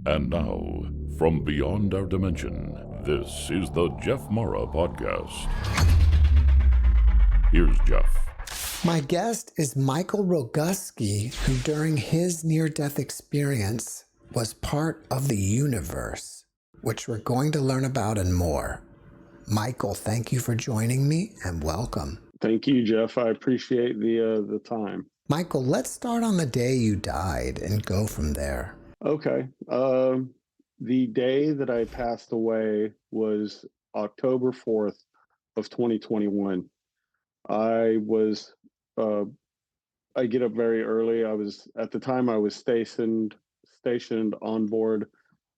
And now, from beyond our dimension, this is the JeffMara podcast. Here's Jeff. My guest is Michael Roguski, who during his near-death experience was part of the universe, which we're going to learn about and more. Michael, thank you for joining me and welcome. Thank you, Jeff. I appreciate the time. Michael, let's start on the day you died and go from there. Okay. The day that I passed away was October 4th of 2021. I get up very early. At the time I was stationed on board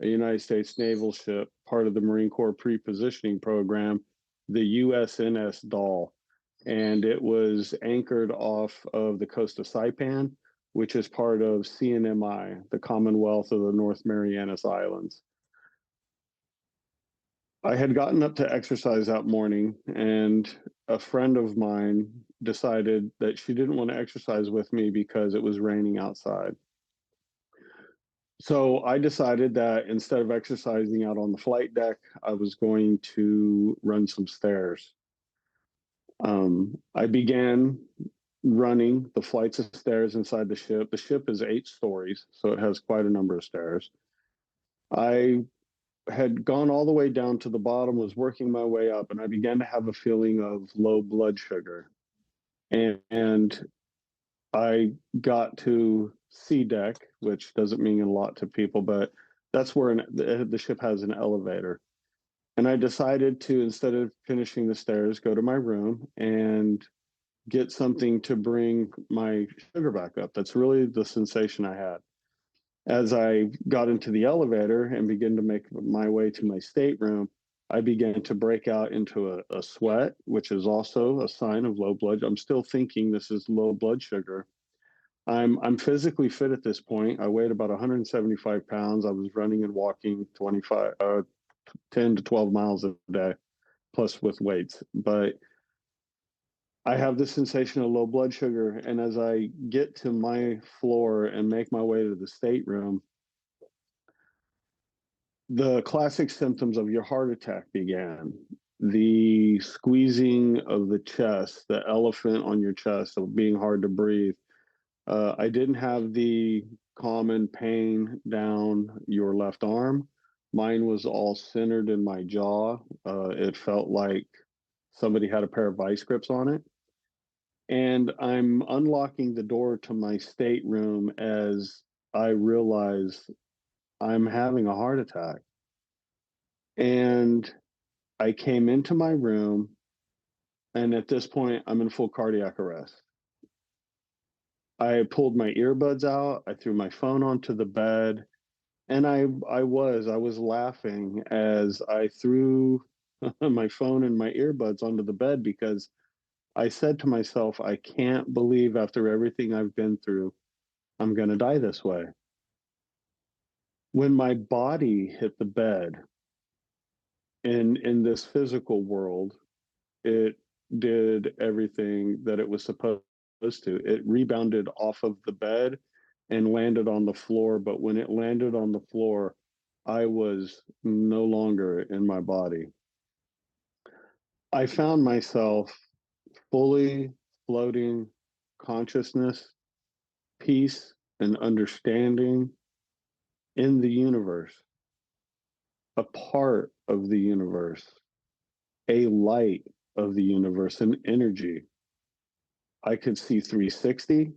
a United States naval ship, part of the Marine Corps pre-positioning program, the USNS Doll. And it was anchored off of the coast of Saipan, which is part of CNMI, the Commonwealth of the North Marianas Islands. I had gotten up to exercise that morning, and a friend of mine decided that she didn't want to exercise with me because it was raining outside. So I decided that instead of exercising out on the flight deck, I was going to run some stairs. I began running the flights of stairs inside the ship. The ship is 8 stories, so it has quite a number of stairs. I had gone all the way down to the bottom, was working my way up, and I began to have a feeling of low blood sugar. And I got to C deck, which doesn't mean a lot to people, but that's where the ship has an elevator. And I decided to, instead of finishing the stairs, go to my room and get something to bring my sugar back up. That's really the sensation I had. As I got into the elevator and began to make my way to my stateroom, I began to break out into a sweat, which is also a sign of low blood. I'm still thinking this is low blood sugar. I'm physically fit at this point. I weighed about 175 pounds. I was running and walking 10 to 12 miles a day, plus with weights. But I have the sensation of low blood sugar. And as I get to my floor and make my way to the stateroom, the classic symptoms of your heart attack began. The squeezing of the chest, the elephant on your chest, of being hard to breathe. I didn't have the common pain down your left arm. Mine was all centered in my jaw. It felt like somebody had a pair of vice grips on it. And I'm unlocking the door to my stateroom as I realize I'm having a heart attack. And I came into my room, and at this point, I'm in full cardiac arrest. I pulled my earbuds out, I threw my phone onto the bed, and I was laughing as I threw my phone and my earbuds onto the bed, because I said to myself, I can't believe after everything I've been through, I'm going to die this way. When my body hit the bed in this physical world, it did everything that it was supposed to. It rebounded off of the bed and landed on the floor. But when it landed on the floor, I was no longer in my body. I found myself fully floating consciousness, peace, and understanding in the universe, a part of the universe, a light of the universe, an energy. I could see 360.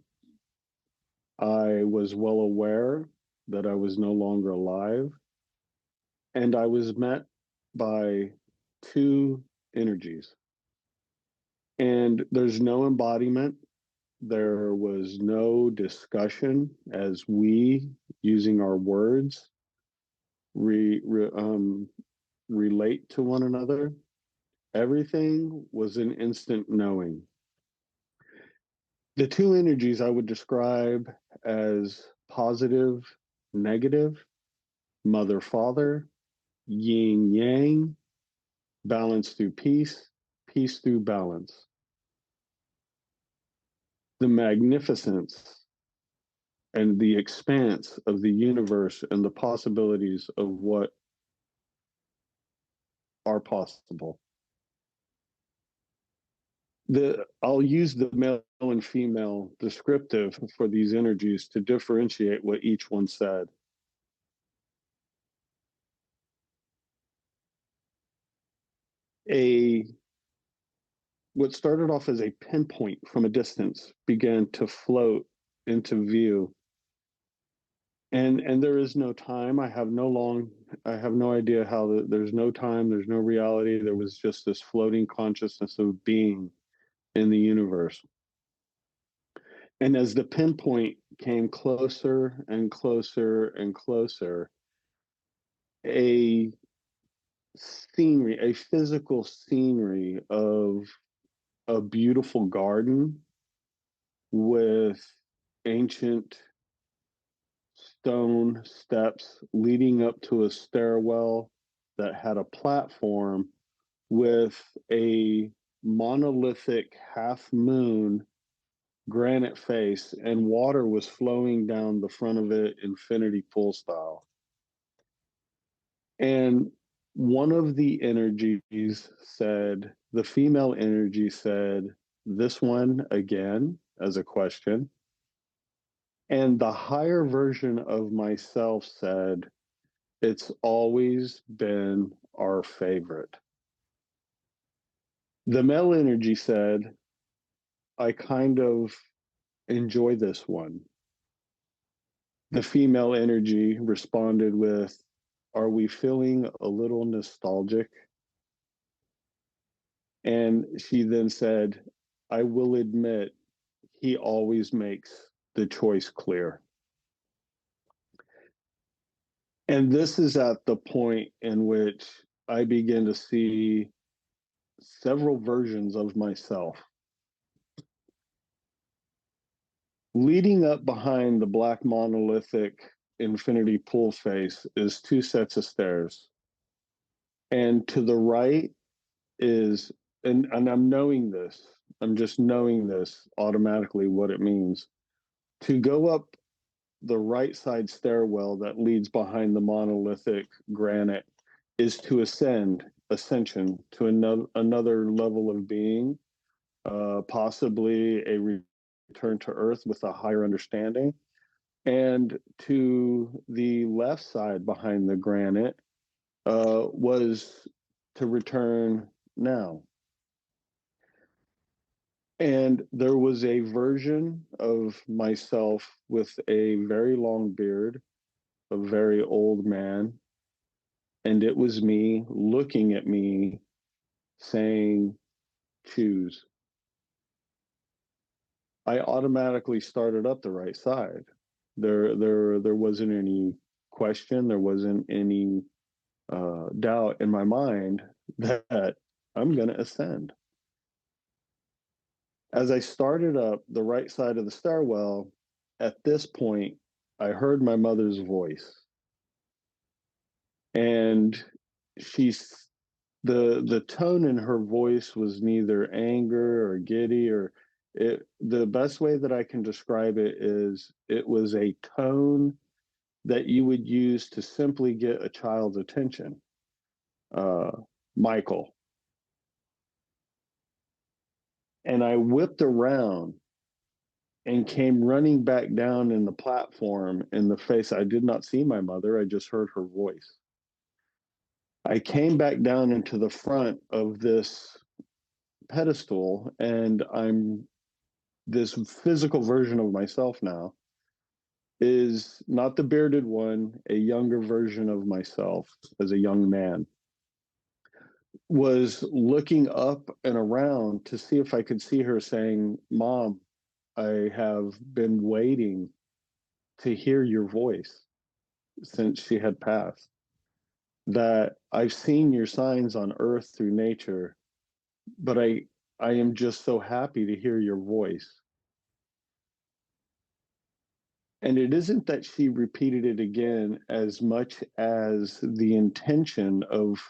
I was well aware that I was no longer alive. And I was met by 2 energies. And there's no embodiment. There was no discussion as we, using our words, relate to one another. Everything was an instant knowing. The 2 energies I would describe as positive, negative, mother, father, yin, yang, balance through peace, peace through balance. The magnificence and the expanse of the universe and the possibilities of what are possible. I'll use the male and female descriptive for these energies to differentiate what each one said. What started off as a pinpoint from a distance began to float into view. And there is no time. I have no idea how there's no time, there's no reality. There was just this floating consciousness of being in the universe. And as the pinpoint came closer and closer and closer, a scenery, a physical scenery of a beautiful garden with ancient stone steps leading up to a stairwell that had a platform with a monolithic half moon granite face, and water was flowing down the front of it, infinity pool style. And one of the energies said, the female energy said, "This one again," as a question. And the higher version of myself said, "It's always been our favorite." The male energy said, "I kind of enjoy this one." The female energy responded with, "Are we feeling a little nostalgic?" And she then said, "I will admit, he always makes the choice clear." And this is at the point in which I begin to see several versions of myself. Leading up behind the black monolithic infinity pool face is two sets of stairs. And to the right is, and I'm knowing this, I'm just knowing this automatically what it means. To go up the right side stairwell that leads behind the monolithic granite is to ascension to another level of being, possibly a return to earth with a higher understanding. And to the left side behind the granite was to return now. And there was a version of myself with a very long beard, a very old man, and it was me looking at me saying, "Choose." I automatically started up the right side. There wasn't any question. There wasn't any doubt in my mind that I'm going to ascend. As I started up the right side of the stairwell, at this point, I heard my mother's voice, and she's the tone in her voice was neither anger or giddy or it. The best way that I can describe it is it was a tone that you would use to simply get a child's attention. Uh, Michael. And I whipped around and came running back down in the platform in the face. I did not see my mother. I just heard her voice. I came back down into the front of this pedestal, and I'm this physical version of myself now is not the bearded one, a younger version of myself as a young man was looking up and around to see if I could see her saying, "Mom, I have been waiting to hear your voice since she had passed. That I've seen your signs on earth through nature, but I am just so happy to hear your voice." And it isn't that she repeated it again as much as the intention of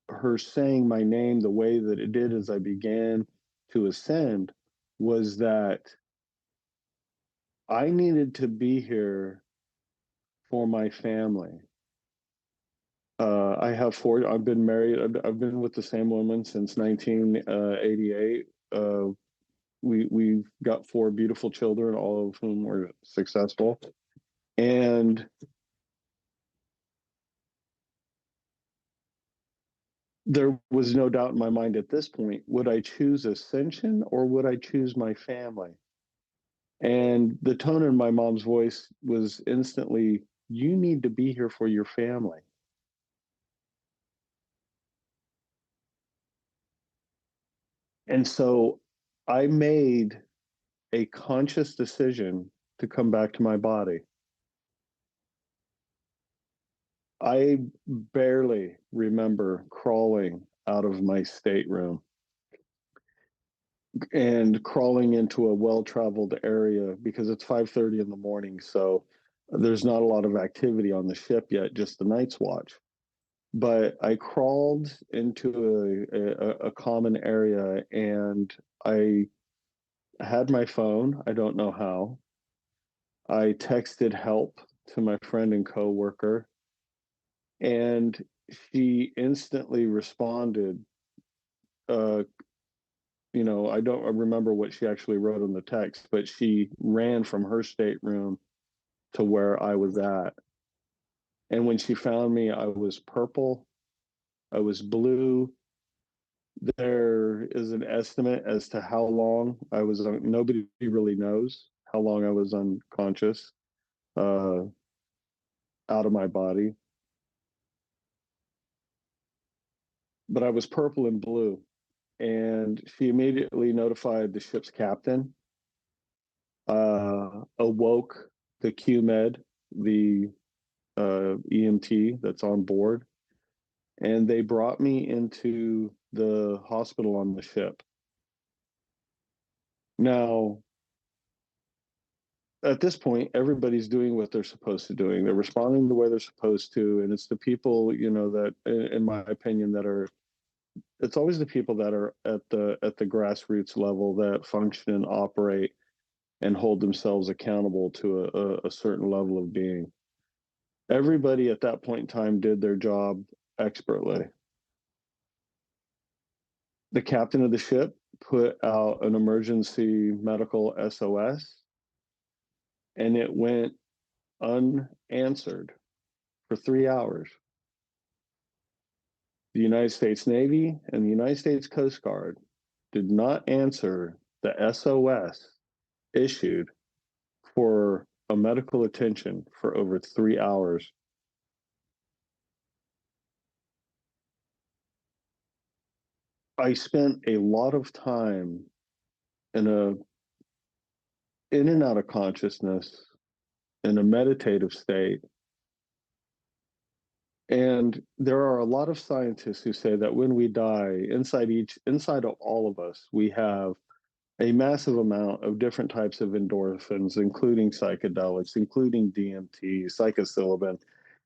her saying my name the way that it did as I began to ascend was that I needed to be here for my family. I have four. I've been married. I've been with the same woman since 1988. We've got four beautiful children, all of whom were successful. And there was no doubt in my mind at this point, would I choose Ascension or would I choose my family? And the tone in my mom's voice was instantly, you need to be here for your family. And so I made a conscious decision to come back to my body. I barely remember crawling out of my stateroom and crawling into a well-traveled area because it's 5:30 in the morning, so there's not a lot of activity on the ship yet, just the night's watch. But I crawled into a common area and I had my phone. I don't know how. I texted help to my friend and coworker, and she instantly responded. Uh, I don't remember what she actually wrote in the text, but she ran from her stateroom to where I was at. And when she found me, I was purple, I was blue. There is an estimate as to how long I was nobody really knows how long I was unconscious, uh, out of my body. But I was purple and blue. And she immediately notified the ship's captain, awoke the QMed, the EMT that's on board, and they brought me into the hospital on the ship. Now, at this point, everybody's doing what they're supposed to doing. They're responding the way they're supposed to, and it's the people, that, in my opinion, that are. It's always the people that are at the grassroots level that function and operate and hold themselves accountable to a certain level of being. Everybody at that point in time did their job expertly. The captain of the ship put out an emergency medical SOS, and it went unanswered for 3 hours. The United States Navy and the United States Coast Guard did not answer the SOS issued for a medical attention for over 3 hours. I spent a lot of time in a in and out of consciousness in a meditative state. And there are a lot of scientists who say that when we die, inside of all of us, we have a massive amount of different types of endorphins, including psychedelics, including DMT, psilocybin.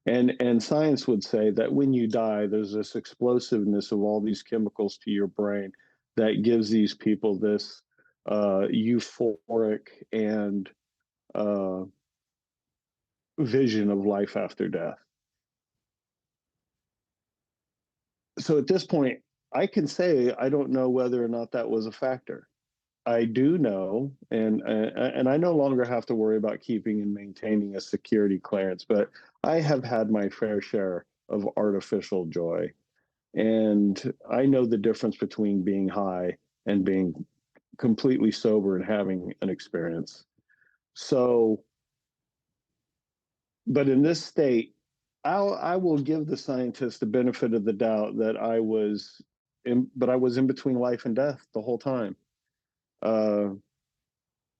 And science would say that when you die, there's this explosiveness of all these chemicals to your brain that gives these people this euphoric and uh, vision of life after death. So at this point, I can say I don't know whether or not that was a factor. I do know, and I no longer have to worry about keeping and maintaining a security clearance, but I have had my fair share of artificial joy. And I know the difference between being high and being completely sober and having an experience. So, but in this state, I will give the scientists the benefit of the doubt that I was in between life and death the whole time. Uh,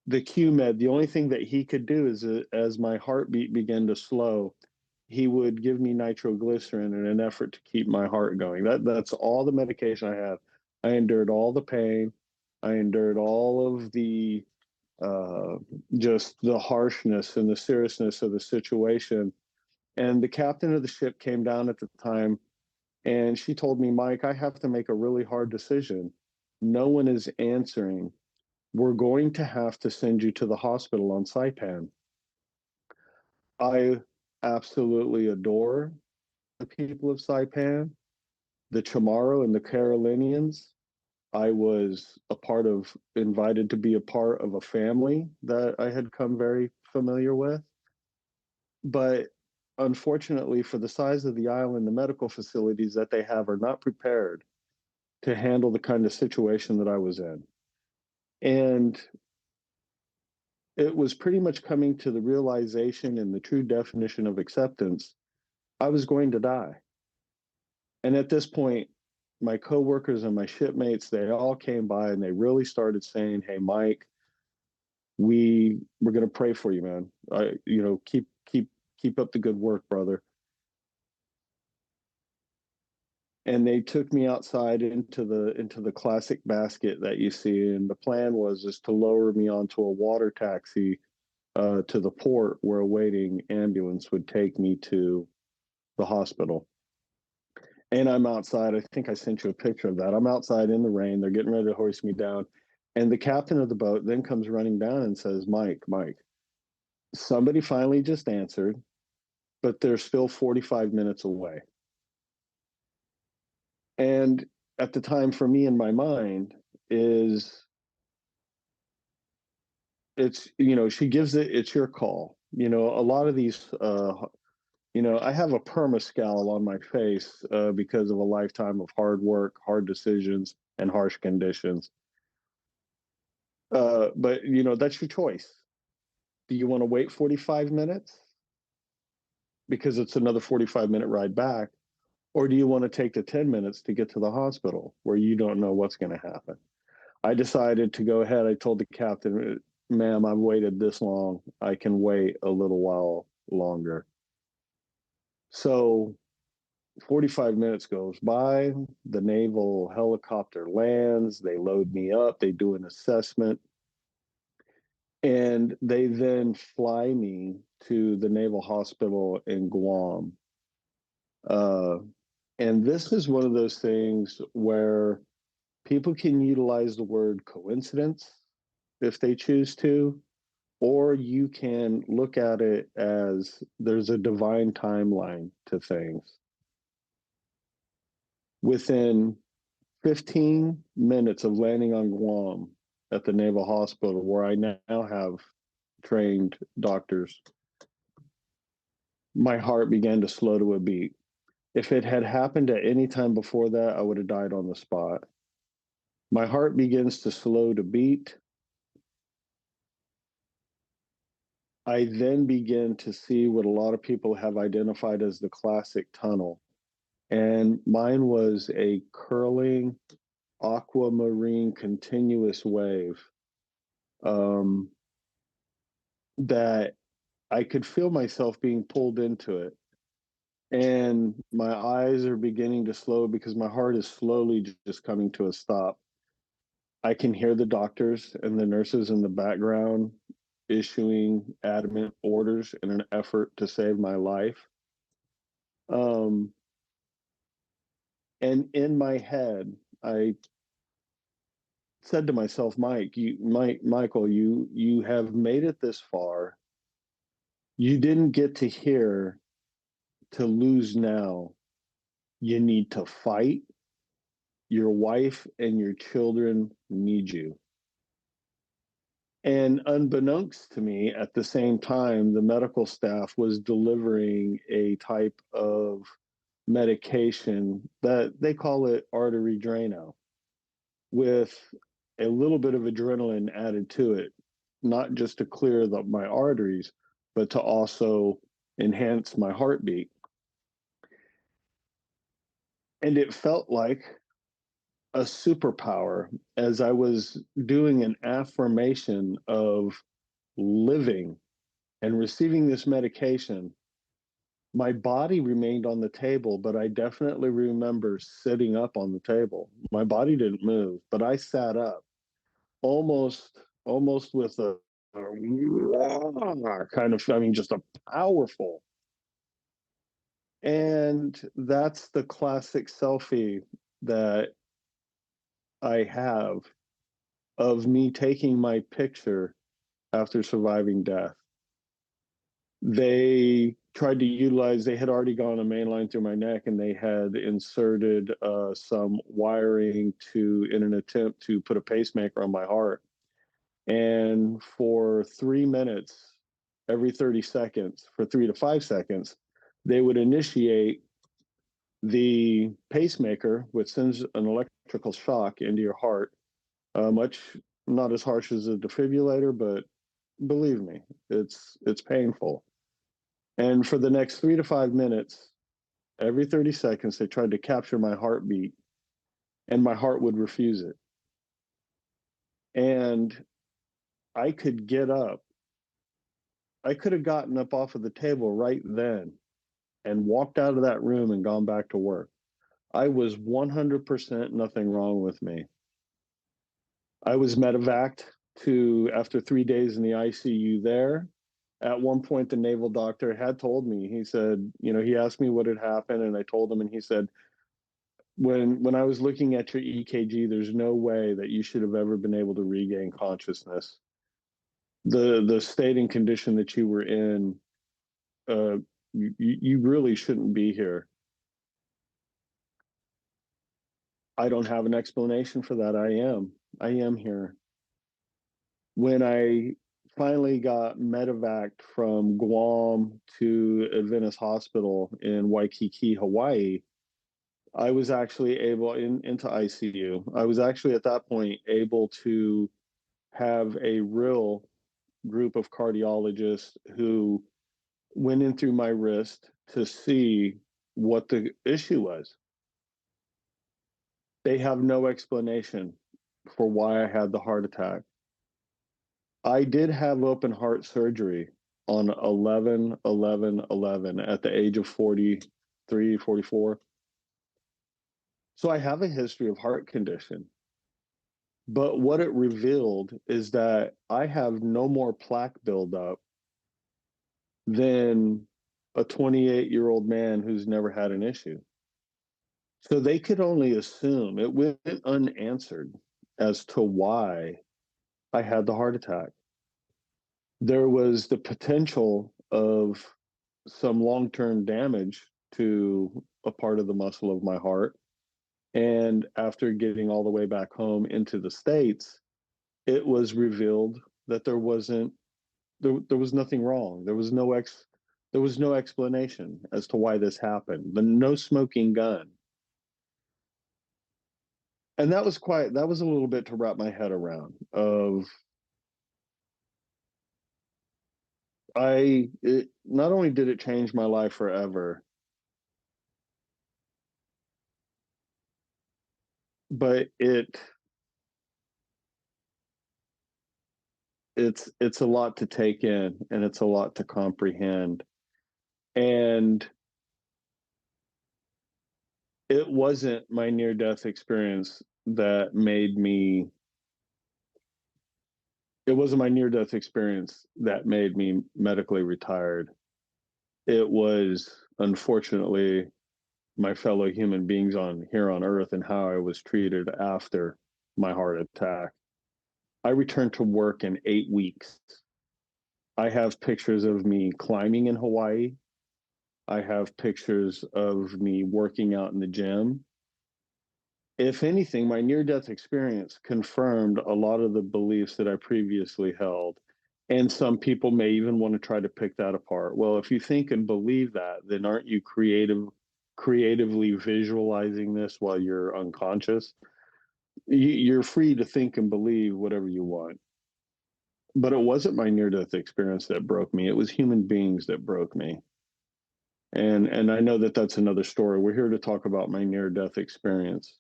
the QMed, the only thing that he could do is, as my heartbeat began to slow, he would give me nitroglycerin in an effort to keep my heart going. That's all the medication I had. I endured all the pain. I endured all of the uh, just the harshness and the seriousness of the situation. And the captain of the ship came down at the time, and she told me, Mike, I have to make a really hard decision. No one is answering we're going to have to send you to the hospital on Saipan. I absolutely adore the people of Saipan, the Chamorro and the Carolinians. I was invited to be a part of a family that I had come very familiar with. But unfortunately, for the size of the island, the medical facilities that they have are not prepared to handle the kind of situation that I was in. And it was pretty much coming to the realization and the true definition of acceptance. I was going to die. And at this point, my coworkers and my shipmates, they all came by and they really started saying, "Hey, Mike, we're going to pray for you, man. Keep up the good work, brother." And they took me outside into the classic basket that you see. And the plan was is to lower me onto a water taxi to the port where a waiting ambulance would take me to the hospital. And I'm outside. I think I sent you a picture of that. I'm outside in the rain. They're getting ready to hoist me down. And the captain of the boat then comes running down and says, Mike, somebody finally just answered, but they're still 45 minutes away. And at the time, for me in my mind, is she gives it's your call. A lot of these, I have a perma scowl on my face because of a lifetime of hard work, hard decisions, and harsh conditions. But that's your choice. Do you want to wait 45 minutes because it's another 45-minute ride back? Or do you want to take the 10 minutes to get to the hospital where you don't know what's going to happen? I decided to go ahead. I told the captain, ma'am, I've waited this long. I can wait a little while longer. So 45 minutes goes by. The naval helicopter lands. They load me up. They do an assessment. And they then fly me to the Naval Hospital in Guam. And this is one of those things where people can utilize the word coincidence if they choose to, or you can look at it as there's a divine timeline to things. Within 15 minutes of landing on Guam at the Naval Hospital, where I now have trained doctors, my heart began to slow to a beat. If it had happened at any time before that, I would have died on the spot. My heart begins to slow to beat. I then begin to see what a lot of people have identified as the classic tunnel. And mine was a curling aquamarine continuous wave that I could feel myself being pulled into it. And my eyes are beginning to slow because my heart is slowly just coming to a stop. I can hear the doctors and the nurses in the background issuing adamant orders in an effort to save my life. And in my head, I said to myself, Michael, you have made it this far. You didn't get to hear to lose now. You need to fight. Your wife and your children need you. And unbeknownst to me, at the same time, the medical staff was delivering a type of medication that they call it artery Drano, with a little bit of adrenaline added to it, not just to clear my arteries, but to also enhance my heartbeat. And it felt like a superpower as I was doing an affirmation of living and receiving this medication. My body remained on the table, but I definitely remember sitting up on the table. My body didn't move, but I sat up almost with a kind of, just a powerful. And that's the classic selfie that I have of me taking my picture after surviving death. They tried to utilize, they had already gone a main line through my neck, and they had inserted some wiring in an attempt to put a pacemaker on my heart. And for 3 minutes, every 30 seconds, for 3 to 5 seconds, they would initiate the pacemaker, which sends an electrical shock into your heart, much not as harsh as a defibrillator, but believe me, it's painful. And for the next 3 to 5 minutes, every 30 seconds, they tried to capture my heartbeat, and my heart would refuse it. And I could get up. I could have gotten up off of the table right then and walked out of that room and gone back to work. I was 100% nothing wrong with me. I was medevaced to, after 3 days in the ICU there. At one point, the naval doctor had told me, he said, he asked me what had happened, and I told him, and he said, when I was looking at your EKG, there's no way that you should have ever been able to regain consciousness. The state and condition that you were in, you really shouldn't be here. I don't have an explanation for that. I am here. When I finally got medevaced from Guam to Adventist Hospital in Waikiki, Hawaii, I was actually able into ICU. I was actually at that point able to have a real group of cardiologists who went in through my wrist to see what the issue was. They have no explanation for why I had the heart attack. I did have open heart surgery on 11/11/11 at the age of 43, 44. So I have a history of heart condition. But what it revealed is that I have no more plaque buildup than a 28-year-old man who's never had an issue. So they could only assume, it went unanswered as to why I had the heart attack. There was the potential of some long-term damage to a part of the muscle of my heart. And after getting all the way back home into the States, it was revealed that there was nothing wrong. There was no explanation as to why this happened. The no smoking gun. And that was a little bit to wrap my head around of not only did it change my life forever, but it's a lot to take in, and it's a lot to comprehend. And it wasn't my near-death experience that made me medically retired. It was, unfortunately, my fellow human beings here on Earth and how I was treated after my heart attack. I returned to work in 8 weeks. I have pictures of me climbing in Hawaii. I have pictures of me working out in the gym. If anything, my near-death experience confirmed a lot of the beliefs that I previously held. And some people may even want to try to pick that apart. Well, if you think and believe that, then aren't you creatively visualizing this while you're unconscious? You're free to think and believe whatever you want. But it wasn't my near-death experience that broke me. It was human beings that broke me. And I know that that's another story. We're here to talk about my near-death experience.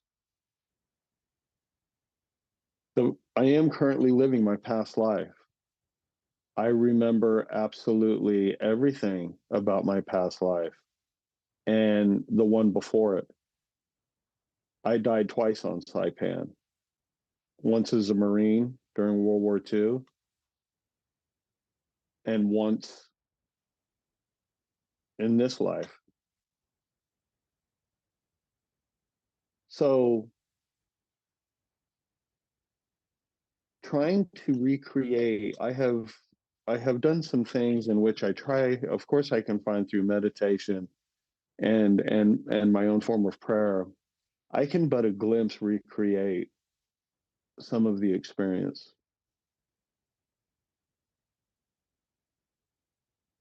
So I am currently living my past life. I remember absolutely everything about my past life and the one before it. I died twice on Saipan. Once as a Marine during World War II, and once in this life. So trying to recreate, I have done some things in which I try, of course I can find through meditation and my own form of prayer, I can but a glimpse recreate some of the experience.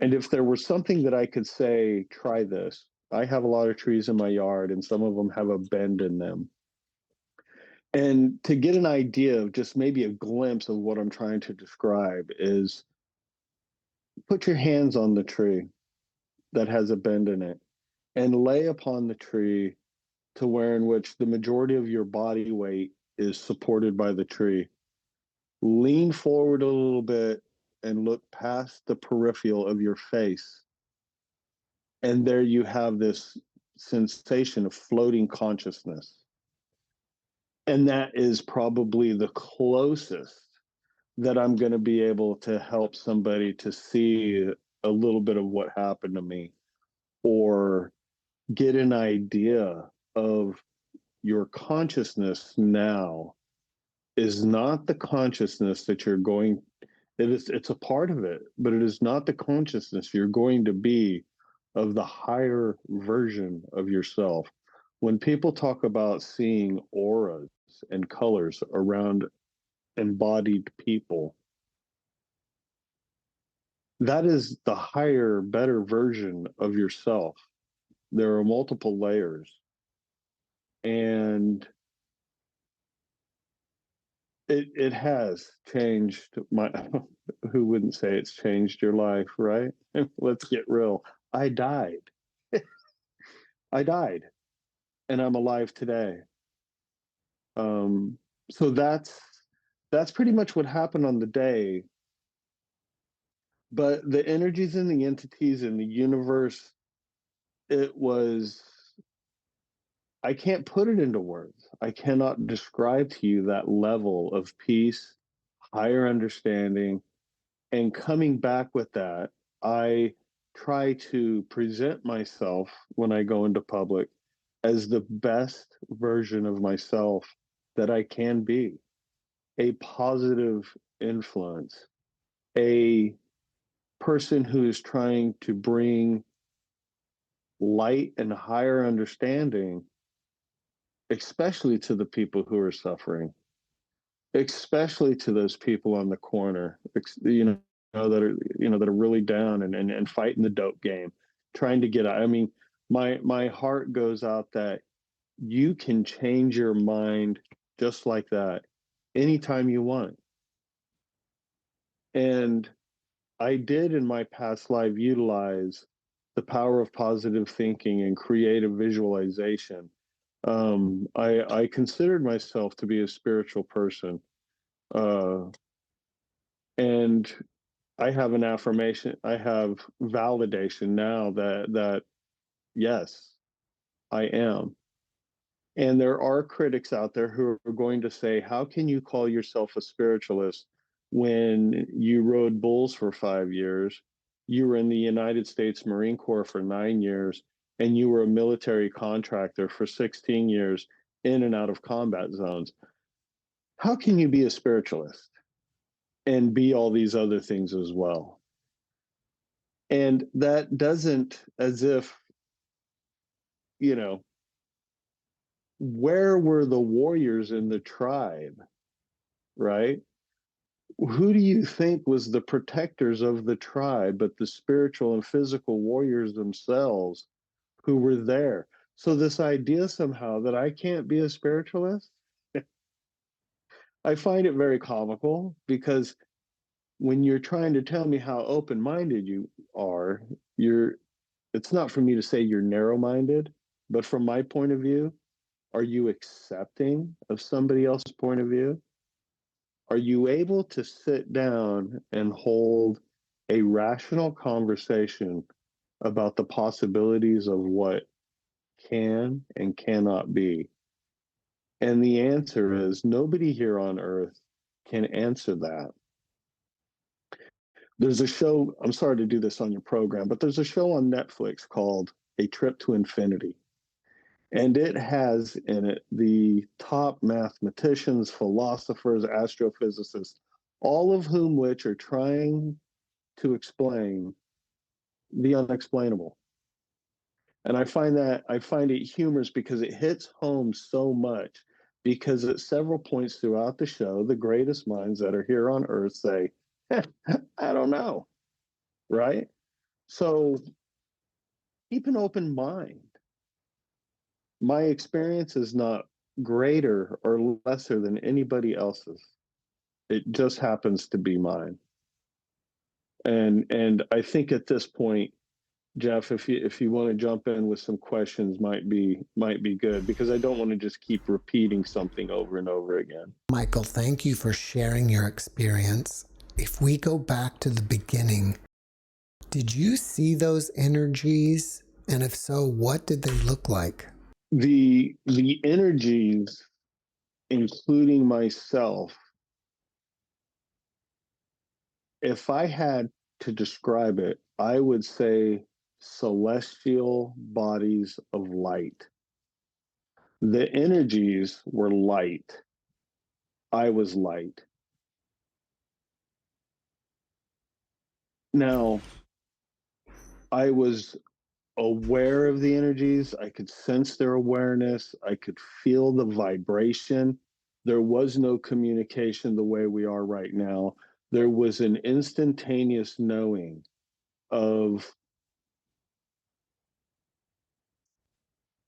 And if there were something that I could say, try this. I have a lot of trees in my yard, and some of them have a bend in them. And to get an idea of just maybe a glimpse of what I'm trying to describe is put your hands on the tree that has a bend in it and lay upon the tree to where in which the majority of your body weight is supported by the tree. Lean forward a little bit and look past the peripheral of your face. And there you have this sensation of floating consciousness. And that is probably the closest that I'm going to be able to help somebody to see a little bit of what happened to me or get an idea of your consciousness now is not the consciousness that you're going, it's a part of it, but it is not the consciousness you're going to be of the higher version of yourself. When people talk about seeing auras and colors around embodied people, that is the higher, better version of yourself. There are multiple layers. And it has changed my, who wouldn't say it's changed your life, right? Let's get real. I died. I died and I'm alive today. So that's pretty much what happened on the day. But the energies and the entities in the universe, it was, I can't put it into words. I cannot describe to you that level of peace, higher understanding, and coming back with that. I try to present myself when I go into public as the best version of myself that I can be, a positive influence, a person who is trying to bring light and higher understanding, especially to the people who are suffering, especially to those people on the corner, that are, that are really down and fighting the dope game, trying to get out. I mean, my heart goes out that you can change your mind just like that anytime you want. And I did in my past life utilize the power of positive thinking and creative visualization. I considered myself to be a spiritual person. Uh, and I have an affirmation, I have validation now that yes, I am. And there are critics out there who are going to say, how can you call yourself a spiritualist when you rode bulls for 5 years, you were in the United States Marine Corps for 9 years, and you were a military contractor for 16 years in and out of combat zones? How can you be a spiritualist and be all these other things as well? And that doesn't, as if, you know, where were the warriors in the tribe, right? Who do you think was the protectors of the tribe but the spiritual and physical warriors themselves who were there? So this idea somehow that I can't be a spiritualist, I find it very comical, because when you're trying to tell me how open-minded you are, it's not for me to say you're narrow-minded, but from my point of view, are you accepting of somebody else's point of view? Are you able to sit down and hold a rational conversation about the possibilities of what can and cannot be? And the answer is nobody here on earth can answer that. There's a show, I'm sorry to do this on your program, but there's a show on Netflix called A Trip to Infinity. And it has in it the top mathematicians, philosophers, astrophysicists, all of whom which are trying to explain the unexplainable. And I find it humorous because it hits home so much, because at several points throughout the show, the greatest minds that are here on earth say, I don't know, right? So keep an open mind. My experience is not greater or lesser than anybody else's. It just happens to be mine. And I think at this point, Jeff, if you want to jump in with some questions, might be good, because I don't want to just keep repeating something over and over again. Michael, thank you for sharing your experience. If we go back to the beginning, did you see those energies? And if so, what did they look like? The energies, including myself, if I had to describe it, I would say celestial bodies of light. The energies were light. I was light. Now, I was aware of the energies. I could sense their awareness. I could feel the vibration. There was no communication the way we are right now. There was an instantaneous knowing of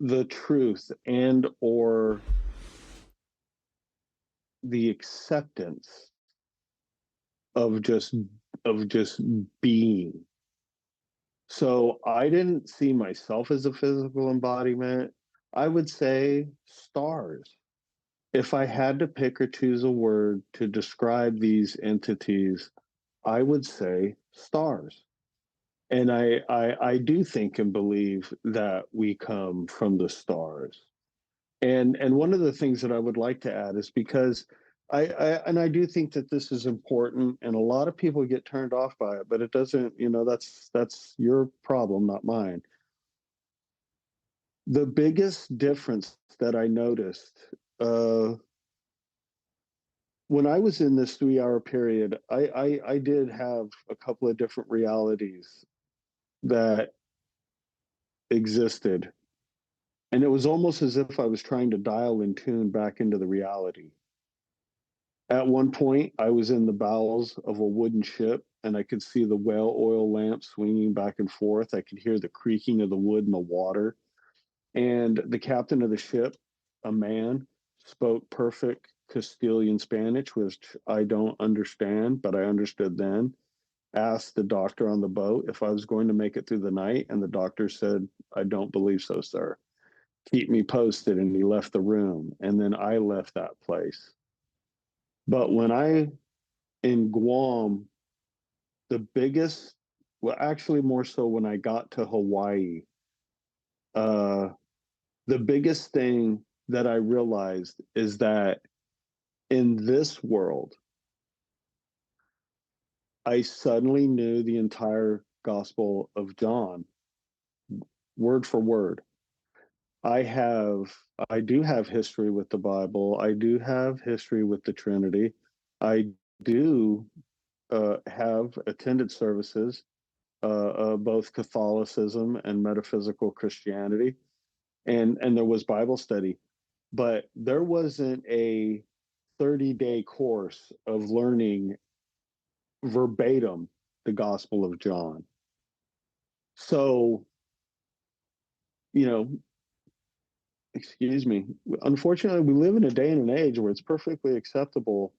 the truth and or the acceptance of just being. So I didn't see myself as a physical embodiment. I would say stars. If I had to pick or choose a word to describe these entities, I would say stars. And I do think and believe that we come from the stars. And one of the things that I would like to add is because I do think that this is important, and a lot of people get turned off by it, but it doesn't, that's your problem, not mine. The biggest difference that I noticed uh, when I was in this 3 hour period, I did have a couple of different realities that existed. And it was almost as if I was trying to dial and tune back into the reality. At one point, I was in the bowels of a wooden ship, and I could see the whale oil lamp swinging back and forth. I could hear the creaking of the wood in the water. And the captain of the ship, a man, spoke perfect Castilian Spanish, which I don't understand, but I understood then. Asked the doctor on the boat if I was going to make it through the night, and the doctor said, I don't believe so, sir. Keep me posted. And he left the room. And then I left that place. But when I, in Guam, the biggest, well, actually, more so when I got to Hawaii, uh, the biggest thing that I realized is that in this world, I suddenly knew the entire Gospel of John, word for word. I do have history with the Bible. I do have history with the Trinity. I do have attended services, both Catholicism and metaphysical Christianity, and there was Bible study, but there wasn't a 30-day course of learning verbatim the Gospel of John. So, you know, excuse me, unfortunately, we live in a day and an age where it's perfectly acceptable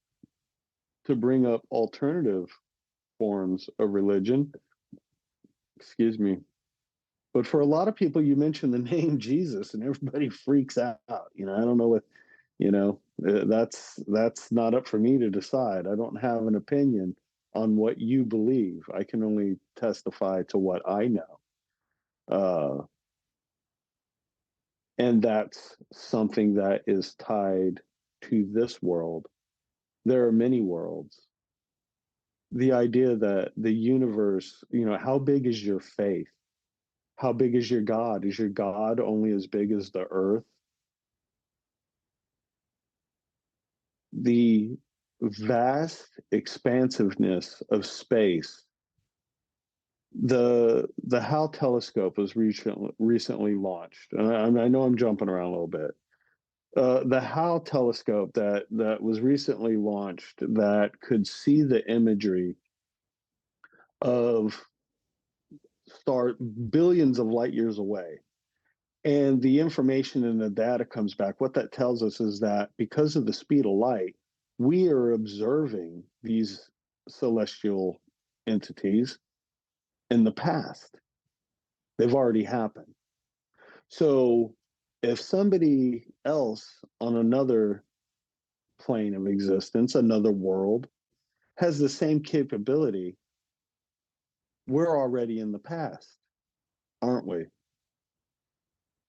to bring up alternative forms of religion. Excuse me. But for a lot of people, you mention the name Jesus and everybody freaks out. I don't know what, that's not up for me to decide. I don't have an opinion on what you believe. I can only testify to what I know. Uh, and that's something that is tied to this world. There are many worlds. The idea that the universe, how big is your faith? How big is your God? Is your God only as big as the earth? The vast expansiveness of space. The Hal telescope was recently launched, and I know I'm jumping around a little bit. The Hal telescope that was recently launched that could see the imagery of star billions of light years away, and the information and the data comes back. What that tells us is that because of the speed of light, we are observing these celestial entities in the past. They've already happened. So if somebody else on another plane of existence, another world, has the same capability, we're already in the past, aren't we?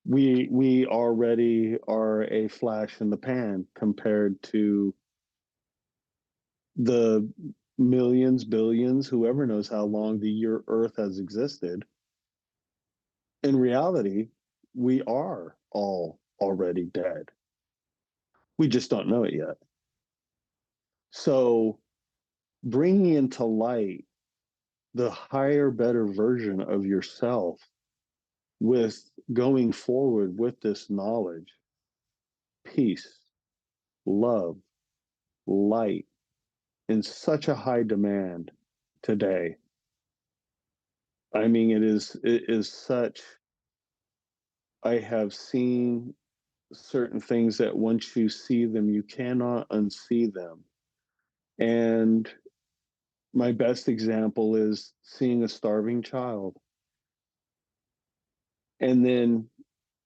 We already are a flash in the pan compared to the millions, billions, whoever knows how long the year Earth has existed. In reality, we are all already dead. We just don't know it yet. So bringing into light the higher, better version of yourself with going forward with this knowledge, peace, love, light, in such a high demand today. I mean, it is such, I have seen certain things that once you see them, you cannot unsee them. And my best example is seeing a starving child and then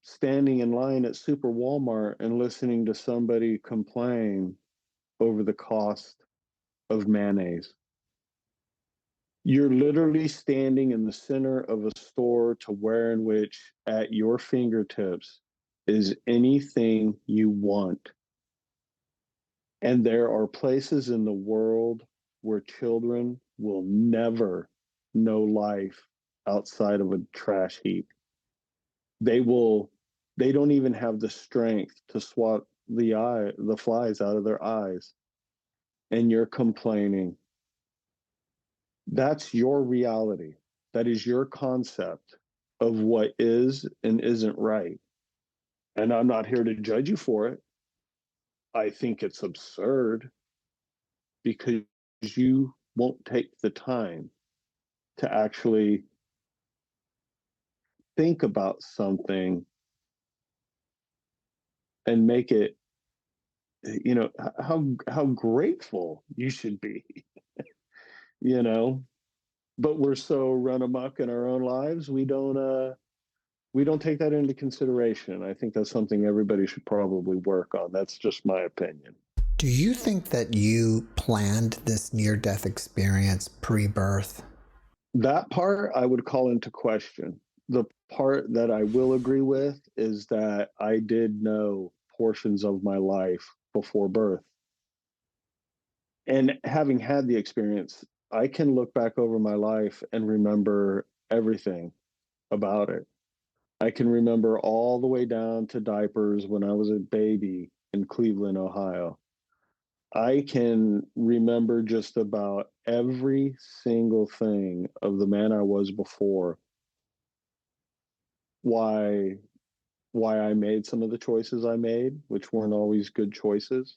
standing in line at Super Walmart and listening to somebody complain over the cost of mayonnaise. You're literally standing in the center of a store to where in which at your fingertips is anything you want. And there are places in the world where children will never know life outside of a trash heap. They don't even have the strength to swat the flies out of their eyes. And you're complaining. That's your reality. That is your concept of what is and isn't right. And I'm not here to judge you for it. I think it's absurd because you won't take the time to actually think about something and make it, how grateful you should be, you know. But we're so run amok in our own lives, we don't take that into consideration. I think that's something everybody should probably work on. That's just my opinion. Do you think that you planned this near death experience pre birth? That part I would call into question. The part that I will agree with is that I did know portions of my life before birth. And having had the experience, I can look back over my life and remember everything about it. I can remember all the way down to diapers when I was a baby in Cleveland, Ohio. I can remember just about every single thing of the man I was before, why I made some of the choices I made, which weren't always good choices.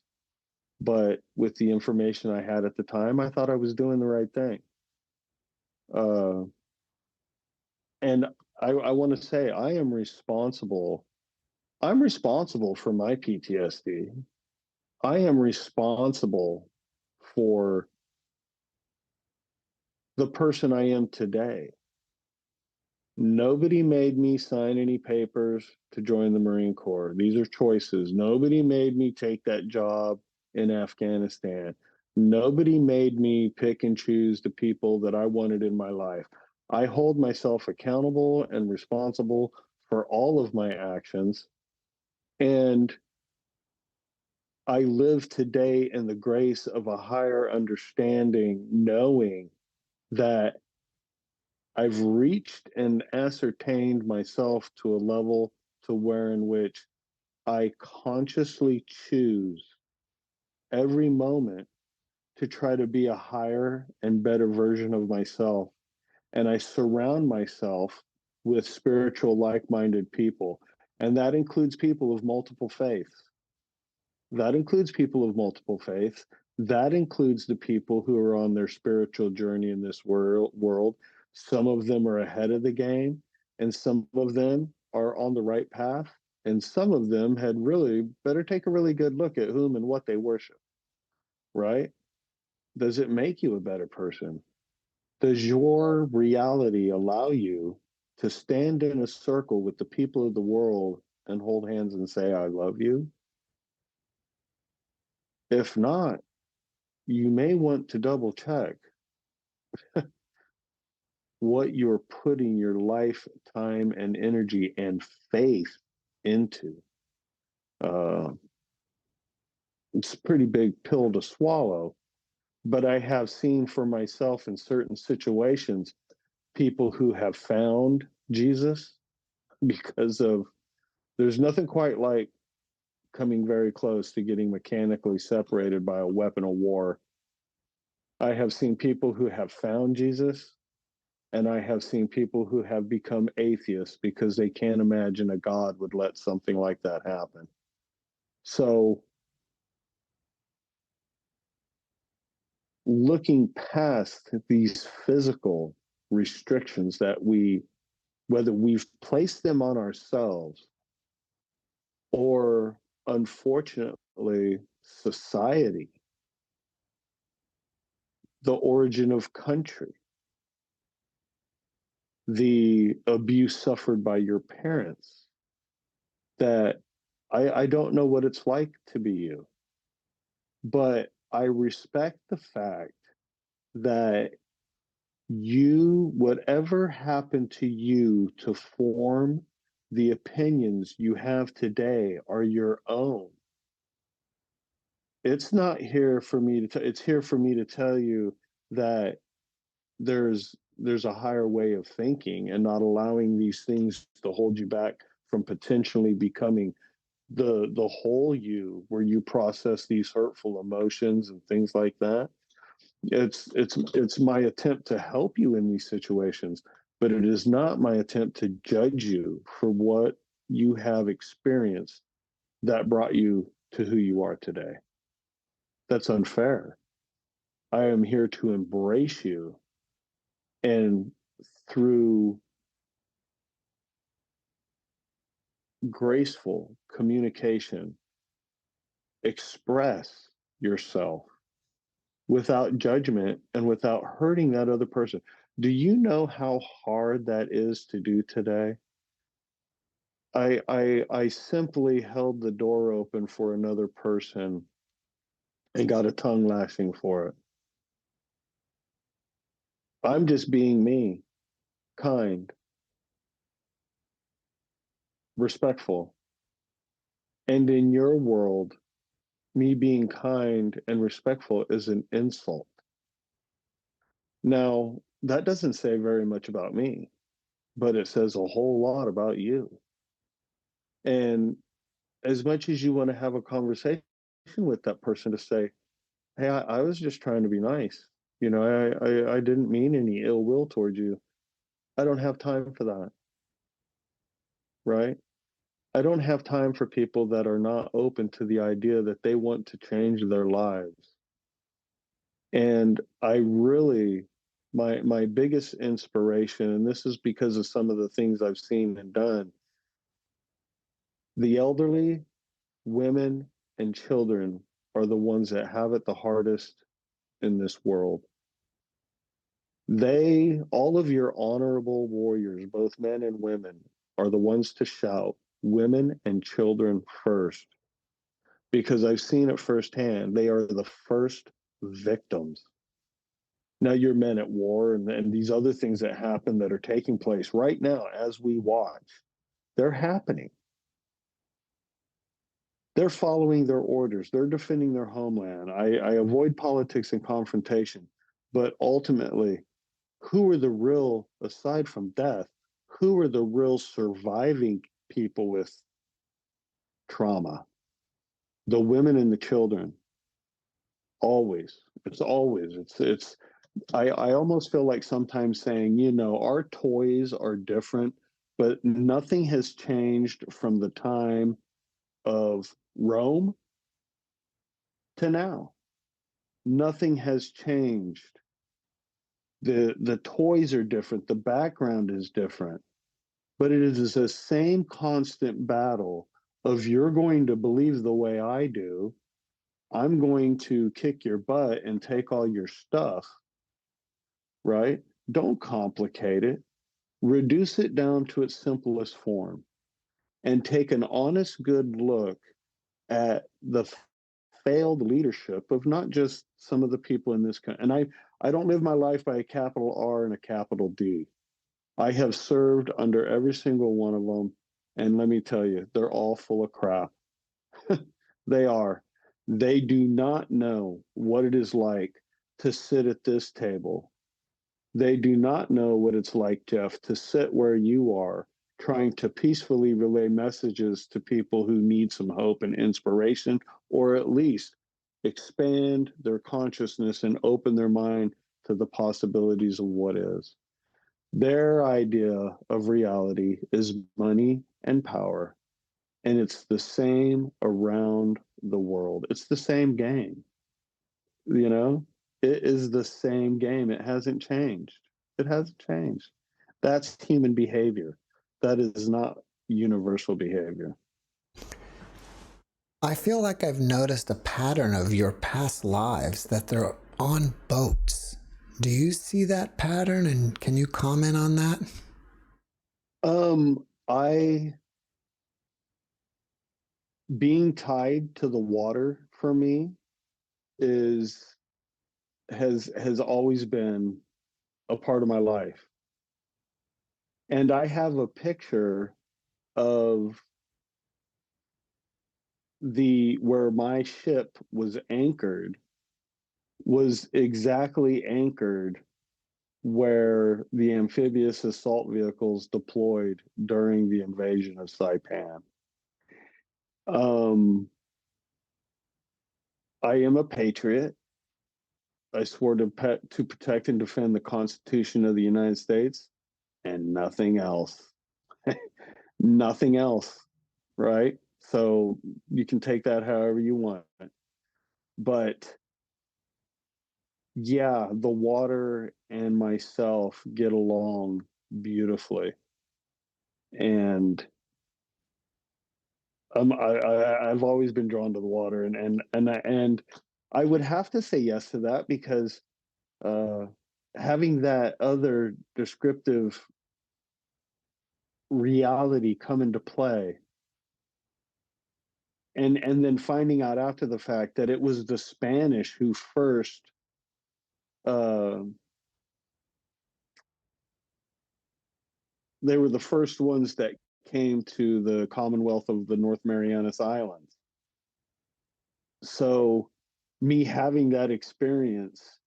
But with the information I had at the time, I thought I was doing the right thing. Uh, and I want to say I am responsible. I'm responsible for my PTSD. I am responsible for the person I am today. Nobody made me sign any papers to join the Marine Corps. These are choices. Nobody made me take that job in Afghanistan. Nobody made me pick and choose the people that I wanted in my life. I hold myself accountable and responsible for all of my actions. And I live today in the grace of a higher understanding, knowing that I've reached and ascertained myself to a level to where in which I consciously choose every moment to try to be a higher and better version of myself. And I surround myself with spiritual, like minded people. And that includes people of multiple faiths. That includes people of multiple faiths. That includes the people who are on their spiritual journey in this world. Some of them are ahead of the game, and some of them are on the right path. And some of them had really better take a really good look at whom and what they worship, right? Does it make you a better person? Does your reality allow you to stand in a circle with the people of the world and hold hands and say, I love you? If not, you may want to double check what you're putting your life, time, and energy and faith into. Uh, it's a pretty big pill to swallow, but I have seen for myself in certain situations people who have found Jesus because of there's nothing quite like coming very close to getting mechanically separated by a weapon of war. I have seen people who have found Jesus, and I have seen people who have become atheists because they can't imagine a God would let something like that happen. So, looking past these physical restrictions that whether we've placed them on ourselves or unfortunately, society, the origin of country, the abuse suffered by your parents, that I don't know what it's like to be you, but I respect the fact that whatever happened to you to form the opinions you have today are your own. It's not here for me to, it's here for me to tell you that there's a higher way of thinking and not allowing these things to hold you back from potentially becoming the whole you where you process these hurtful emotions and things like that. It's my attempt to help you in these situations, but it is not my attempt to judge you for what you have experienced that brought you to who you are today. That's unfair. I am here to embrace you and through graceful communication, express yourself without judgment and without hurting that other person. Do you know how hard that is to do today? I simply held the door open for another person and got a tongue lashing for it. I'm just being me, kind, respectful. And in your world, me being kind and respectful is an insult. Now, that doesn't say very much about me, but it says a whole lot about you. And as much as you want to have a conversation with that person to say, hey, I was just trying to be nice. You know, I didn't mean any ill will towards you. I don't have time for that, right? I don't have time for people that are not open to the idea that they want to change their lives. And I really, my biggest inspiration, and this is because of some of the things I've seen and done, the elderly, women, and children are the ones that have it the hardest in this world. All of your honorable warriors, both men and women, are the ones to shout women and children first, because I've seen it firsthand. They are the first victims. Now, your men at war and these other things that happen that are taking place right now as we watch, they're happening. They're following their orders. They're defending their homeland. I avoid politics and confrontation, but ultimately, who are the real, aside from death, who are the real surviving people with trauma? The women and the children. Always. It's always. I almost feel like sometimes saying, you know, our toys are different, but nothing has changed from the time of Rome to now. Nothing has changed. The toys are different, the background is different, but it is the same constant battle of you're going to believe the way I do. I'm going to kick your butt and take all your stuff, right? Don't complicate it. Reduce it down to its simplest form and take an honest, good look at the failed leadership of not just some of the people in this country. And I don't live my life by a capital R and a capital D. I have served under every single one of them. And let me tell you, they're all full of crap. They are. They do not know what it is like to sit at this table. They do not know what it's like, Jeff, to sit where you are, trying to peacefully relay messages to people who need some hope and inspiration, or at least expand their consciousness and open their mind to the possibilities of what is. Their idea of reality is money and power, and it's the same around the world. It's the same game, you know? It is the same game. It hasn't changed. It hasn't changed. That's human behavior. That is not universal behavior. I feel like I've noticed a pattern of your past lives that they're on boats. Do you see that pattern, and can you comment on that? I being tied to the water for me is has always been a part of my life. And I have a picture of the where my ship was anchored was exactly anchored where the amphibious assault vehicles deployed during the invasion of Saipan. Um, I am a patriot. I swore to protect and defend the Constitution of the United States and nothing else. Nothing else, right? So you can take that however you want. But yeah, the water and myself get along beautifully. And I've always been drawn to the water, and I would have to say yes to that because uh, having that other descriptive reality come into play, and then finding out after the fact that it was the Spanish who first uh, they were the first ones that came to the Commonwealth of the North Marianas Islands. So me having that experience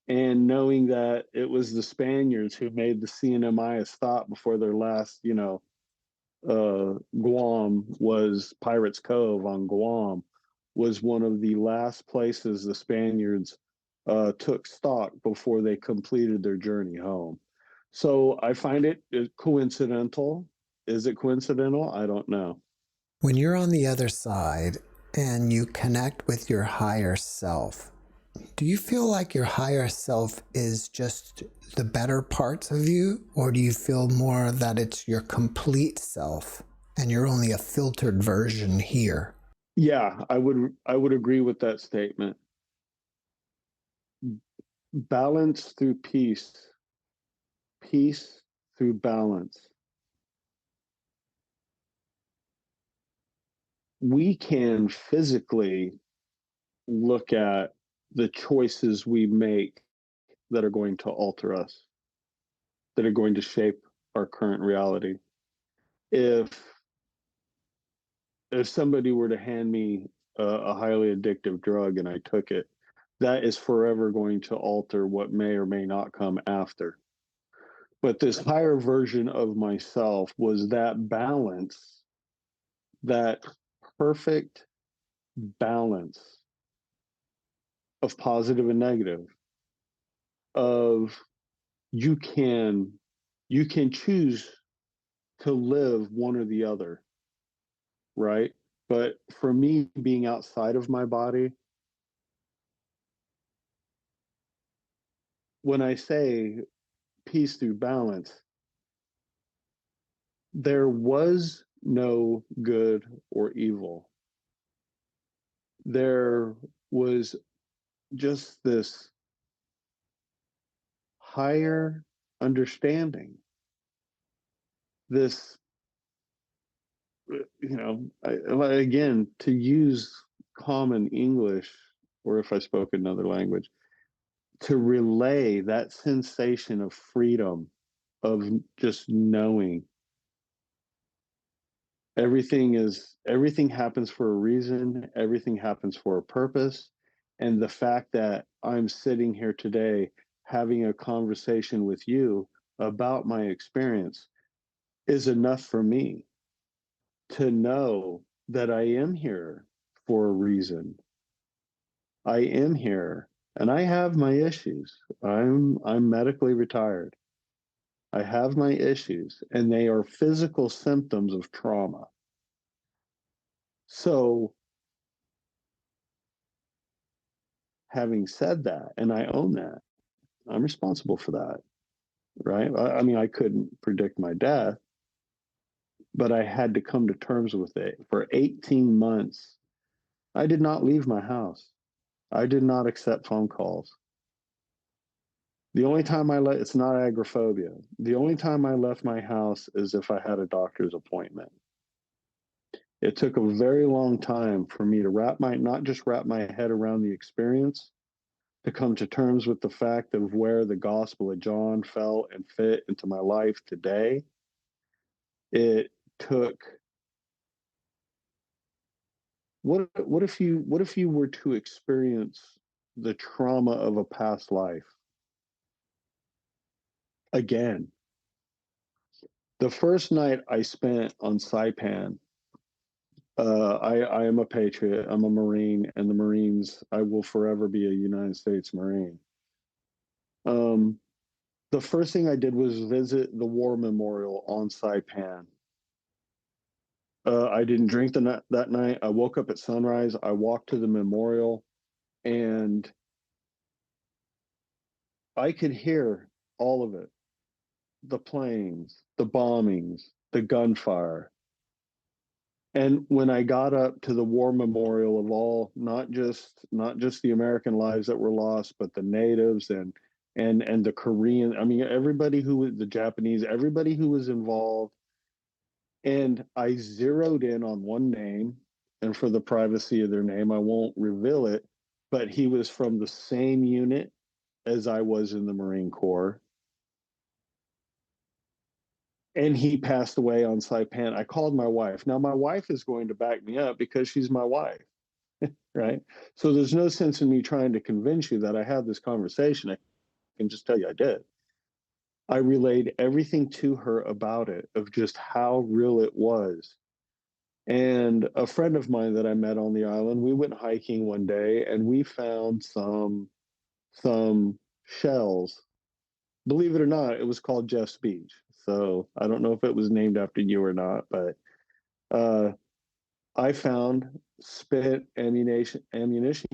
and knowing that it was the Spaniards who made the CNMI stop before their last, Guam was Pirates Cove on Guam, was one of the last places the Spaniards took stock before they completed their journey home. So I find it coincidental. Is it coincidental? I don't know. When you're on the other side and you connect with your higher self, do you feel like your higher self is just the better parts of you, or do you feel more that it's your complete self and you're only a filtered version here? Yeah, I would agree with that statement. Balance through peace, peace through balance. We can physically look at the choices we make that are going to alter us, that are going to shape our current reality. If if somebody were to hand me a highly addictive drug and I took it, that is forever going to alter what may or may not come after. But this higher version of myself was that balance, that perfect balance of positive and negative, of you can choose to live one or the other, right? But for me, being outside of my body, when I say peace through balance, there was no good or evil. There was just this higher understanding, this, again, to use common English, or if I spoke another language, to relay that sensation of freedom, of just knowing everything happens for a reason, everything happens for a purpose. And the fact that I'm sitting here today having a conversation with you about my experience is enough for me to know that I am here for a reason. I am here and I have my issues. I'm medically retired. I have my issues and they are physical symptoms of trauma. So, having said that, and I own that, I'm responsible for that, right? I mean, I couldn't predict my death, but I had to come to terms with it. For 18 months, I did not leave my house. I did not accept phone calls. The only time it's not agoraphobia. The only time I left my house is if I had a doctor's appointment. It took a very long time for me to not just wrap my head around the experience, to come to terms with the fact of where the Gospel of John fell and fit into my life today. It took, what if you were to experience the trauma of a past life again? The first night I spent on Saipan, I am a patriot. I'm a Marine, and the Marines, I will forever be a United States Marine. Um, the first thing I did was visit the war memorial on Saipan. I didn't drink that night. I woke up at sunrise. I walked to the memorial, and I could hear all of it: the planes, the bombings, the gunfire. And when I got up to the war memorial of all, not just the American lives that were lost, but the natives and the Korean, I mean, everybody who was the Japanese, everybody who was involved. And I zeroed in on one name, and for the privacy of their name, I won't reveal it, but he was from the same unit as I was in the Marine Corps. And he passed away on Saipan. I called my wife. Now, my wife is going to back me up because she's my wife, right? So there's no sense in me trying to convince you that I had this conversation. I can just tell you I did. I relayed everything to her about it, of just how real it was. And a friend of mine that I met on the island, we went hiking one day and we found some shells. Believe it or not, it was called Jeff's Beach. So I don't know if it was named after you or not, but uh, I found spent ammunition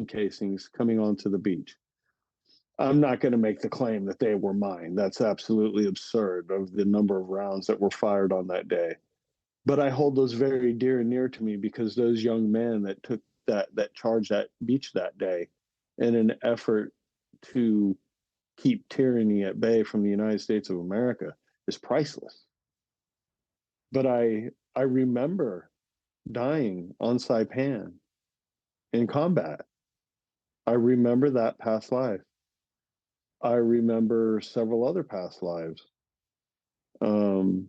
casings coming onto the beach. I'm not going to make the claim that they were mine. That's absolutely absurd, of the number of rounds that were fired on that day. But I hold those very dear and near to me, because those young men that took that charge that beach that day in an effort to keep tyranny at bay from the United States of America is priceless. But I remember dying on Saipan in combat. I remember that past life. I remember several other past lives. Um,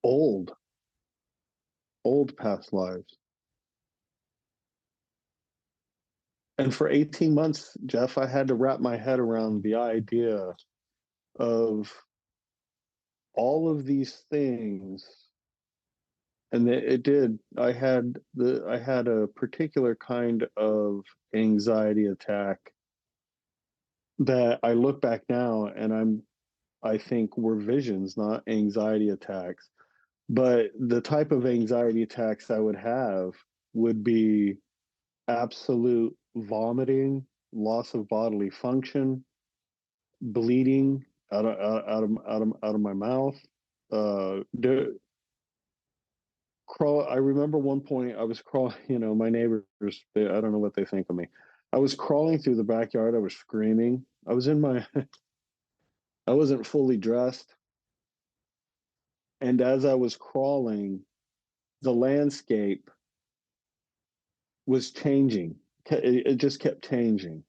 old, old past lives. And for 18 months, Jeff, I had to wrap my head around the idea of all of these things. And it did. I had a particular kind of anxiety attack that I look back now and I think were visions, not anxiety attacks. But the type of anxiety attacks I would have would be absolute vomiting, loss of bodily function, bleeding out of my mouth. Crawl. I remember one point I was crawling. My neighbors. I don't know what they think of me. I was crawling through the backyard. I was screaming. I was in my. I wasn't fully dressed, and as I was crawling, the landscape was changing. It just kept changing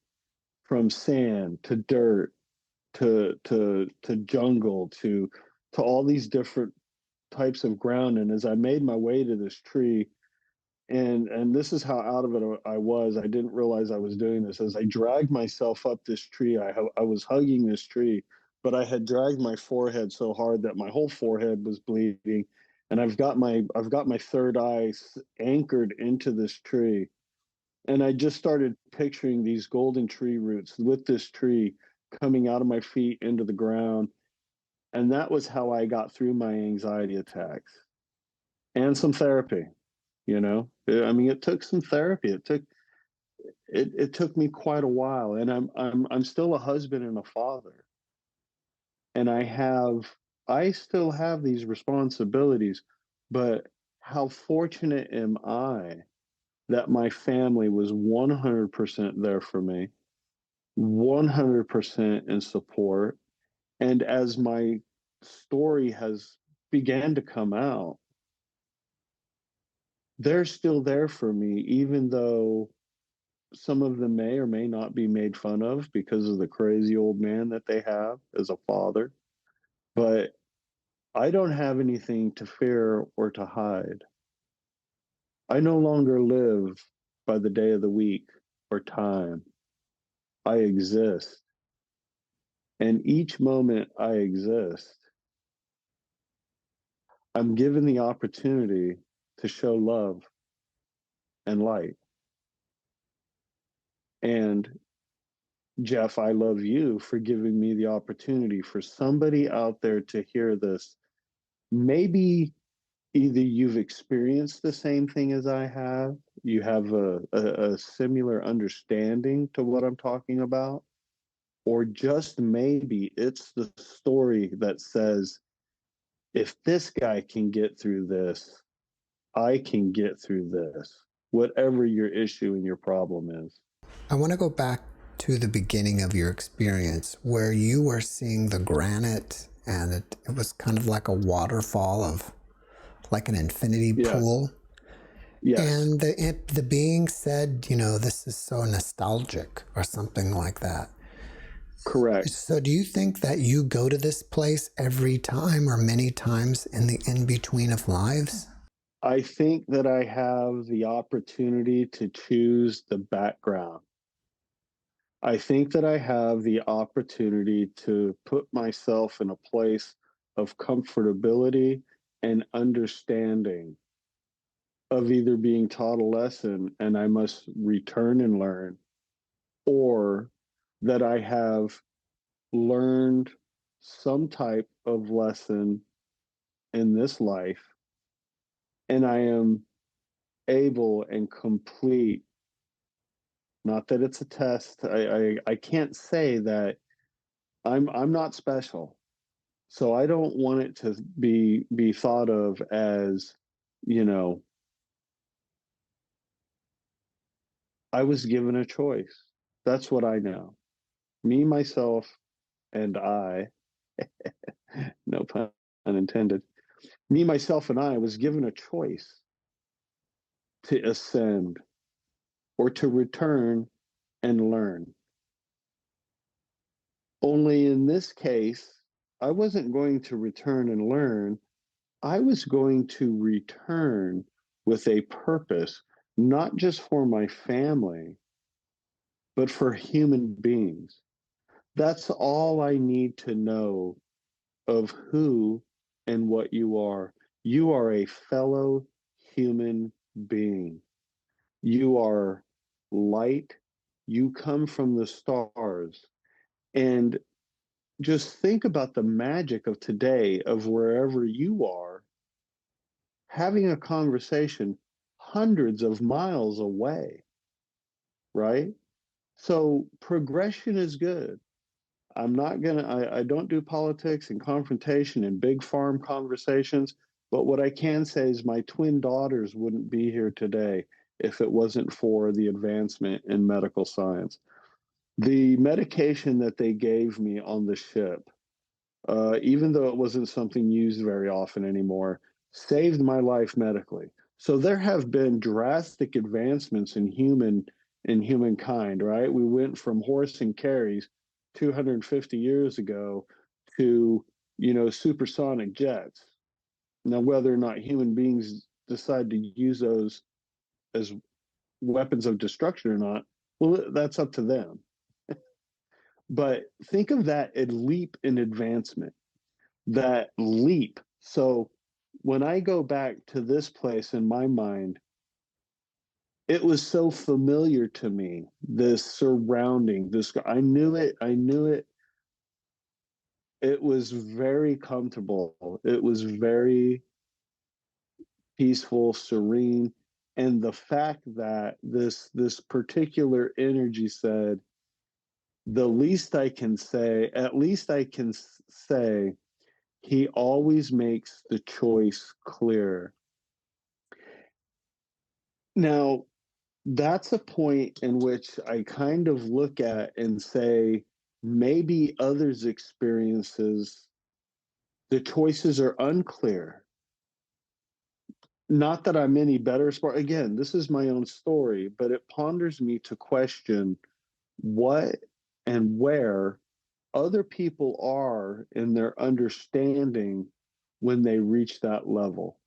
from sand to dirt to jungle to all these different types of ground. And as I made my way to this tree, and this is how out of it I was. I didn't realize I was doing this. As I dragged myself up this tree, I was hugging this tree, but I had dragged my forehead so hard that my whole forehead was bleeding, and I've got my third eye anchored into this tree, and I just started picturing these golden tree roots with this tree coming out of my feet into the ground, and that was how I got through my anxiety attacks and some therapy. I mean, it took some therapy. It took me quite a while, and I'm still a husband and a father, and I still have these responsibilities, but how fortunate am I that my family was 100% there for me, 100% in support, and as my story has began to come out, they're still there for me, even though some of them may or may not be made fun of because of the crazy old man that they have as a father. But I don't have anything to fear or to hide. I no longer live by the day of the week or time. I exist. And each moment I exist, I'm given the opportunity to show love and light. And Jeff, I love you for giving me the opportunity for somebody out there to hear this. Maybe either you've experienced the same thing as I have, you have a similar understanding to what I'm talking about, or just maybe it's the story that says, if this guy can get through this, I can get through this, whatever your issue and your problem is. I want to go back to the beginning of your experience where you were seeing the granite and it was kind of like a waterfall of like an infinity pool. Yes. And the being said, this is so nostalgic or something like that. Correct. So do you think that you go to this place every time or many times in the in-between of lives? I think that I have the opportunity to choose the background. I think that I have the opportunity to put myself in a place of comfortability and understanding of either being taught a lesson and I must return and learn, or that I have learned some type of lesson in this life and I am able and complete. Not that it's a test. I can't say that I'm not special. So I don't want it to be thought of as, you know, I was given a choice. That's what I know. Me, myself, and I, no pun intended. Me, myself, and I was given a choice to ascend or to return and learn. Only in this case, I wasn't going to return and learn. I was going to return with a purpose, not just for my family, but for human beings. That's all I need to know of who and what you are. You are a fellow human being. You are light. You come from the stars. And just think about the magic of today, of wherever you are, having a conversation hundreds of miles away, right? So progression is good. I don't do politics and confrontation and big farm conversations, but what I can say is my twin daughters wouldn't be here today if it wasn't for the advancement in medical science. The medication that they gave me on the ship, even though it wasn't something used very often anymore, saved my life medically. So there have been drastic advancements in humankind, right? We went from horse and carries 250 years ago to, supersonic jets. Now, whether or not human beings decide to use those as weapons of destruction or not, well, that's up to them. But think of that a leap in advancement, that leap. So when I go back to this place in my mind, it was so familiar to me, this surrounding, this, I knew it. It was very comfortable. It was very peaceful, serene. And the fact that this particular energy said, the least I can say, at least I can say, he always makes the choice clear. Now, that's a point in which I kind of look at and say, maybe others' experiences, the choices are unclear. Not that I'm any better. Again, this is my own story, but it ponders me to question what and where other people are in their understanding when they reach that level.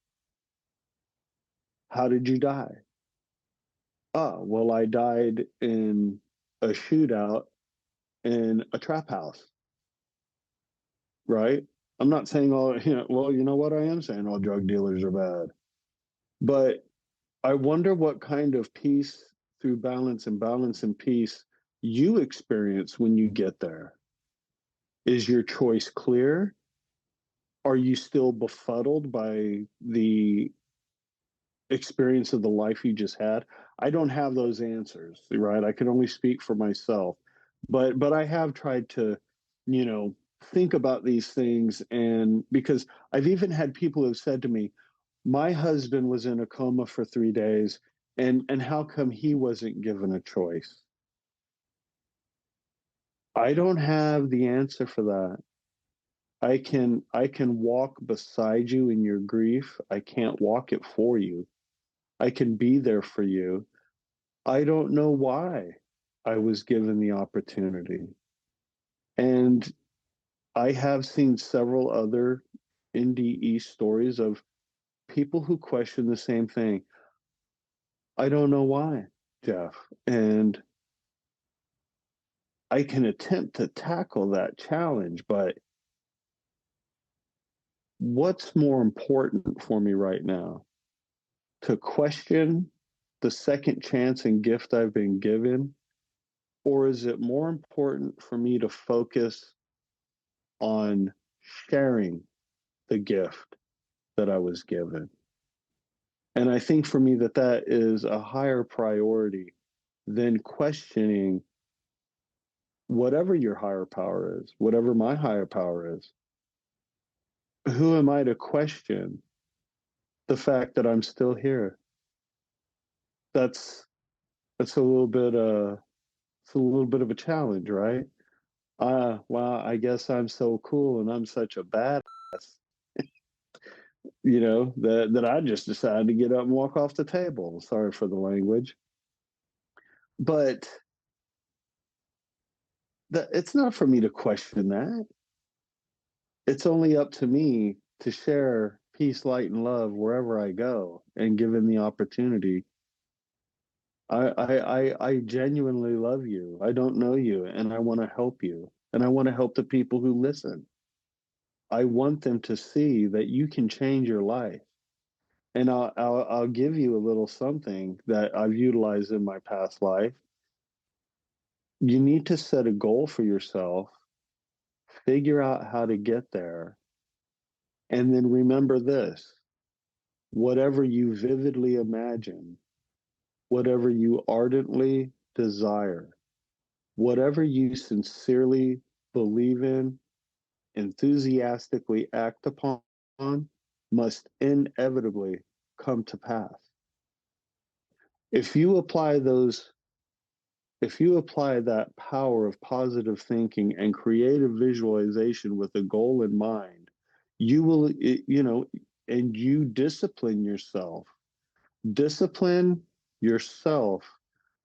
How did you die? Oh, well, I died in a shootout in a trap house, right? I'm not saying all, well, you know what? I am saying all drug dealers are bad. But I wonder what kind of peace through balance and peace you experience when you get there. Is your choice clear? Are you still befuddled by the experience of the life you just had? I don't have those answers, right? I can only speak for myself. But I have tried to, think about these things, and because I've even had people who have said to me, my husband was in a coma for 3 days, and how come he wasn't given a choice? I don't have the answer for that. I can walk beside you in your grief. I can't walk it for you. I can be there for you. I don't know why I was given the opportunity. And I have seen several other NDE stories of people who question the same thing. I don't know why, Jeff. And I can attempt to tackle that challenge, but what's more important for me right now? To question the second chance and gift I've been given? Or is it more important for me to focus on sharing the gift that I was given? And I think for me that is a higher priority than questioning whatever your higher power is, whatever my higher power is. Who am I to question the fact that I'm still here? That's that's it's a little bit of a challenge, right? Well, I guess I'm so cool and I'm such a badass, that I just decided to get up and walk off the table. Sorry for the language. But it's not for me to question that. It's only up to me to share peace, light, and love wherever I go. And given the opportunity, I genuinely love you. I don't know you, and I want to help you, and I want to help the people who listen. I want them to see that you can change your life. And I'll give you a little something that I've utilized in my past life. You need to set a goal for yourself, figure out how to get there, and then remember this: whatever you vividly imagine, whatever you ardently desire, whatever you sincerely believe in, enthusiastically act upon, must inevitably come to pass. If you apply those, if you apply that power of positive thinking and creative visualization with a goal in mind, you will, and you discipline yourself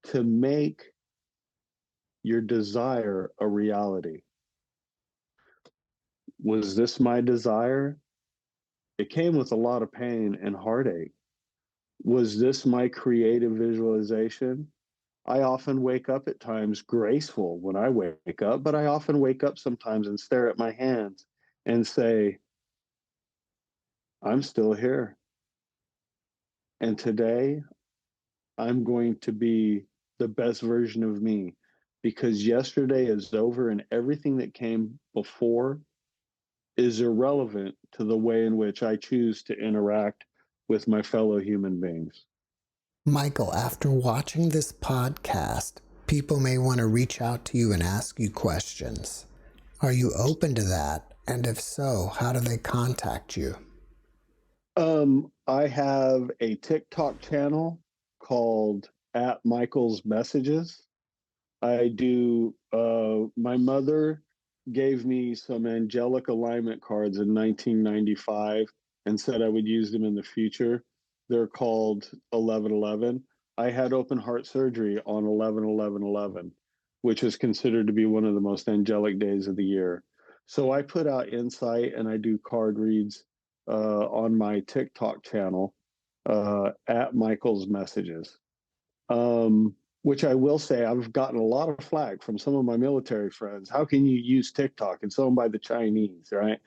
to make your desire a reality. Was this my desire? It came with a lot of pain and heartache. Was this my creative visualization? I often wake up at times graceful when I wake up, but I often wake up sometimes and stare at my hands and say, I'm still here. And today I'm going to be the best version of me because yesterday is over and everything that came before is irrelevant to the way in which I choose to interact with my fellow human beings. Michael, after watching this podcast, people may want to reach out to you and ask you questions. Are you open to that? And if so, how do they contact you? I have a TikTok channel called at Michael's Messages. I do, my mother gave me some angelic alignment cards in 1995 and said I would use them in the future. They're called 1111. I had open heart surgery on 11/11/11, which is considered to be one of the most angelic days of the year. So I put out insight and I do card reads on my TikTok channel at Michael's Messages. Which I will say, I've gotten a lot of flack from some of my military friends. How can you use TikTok? It's owned by the Chinese, right?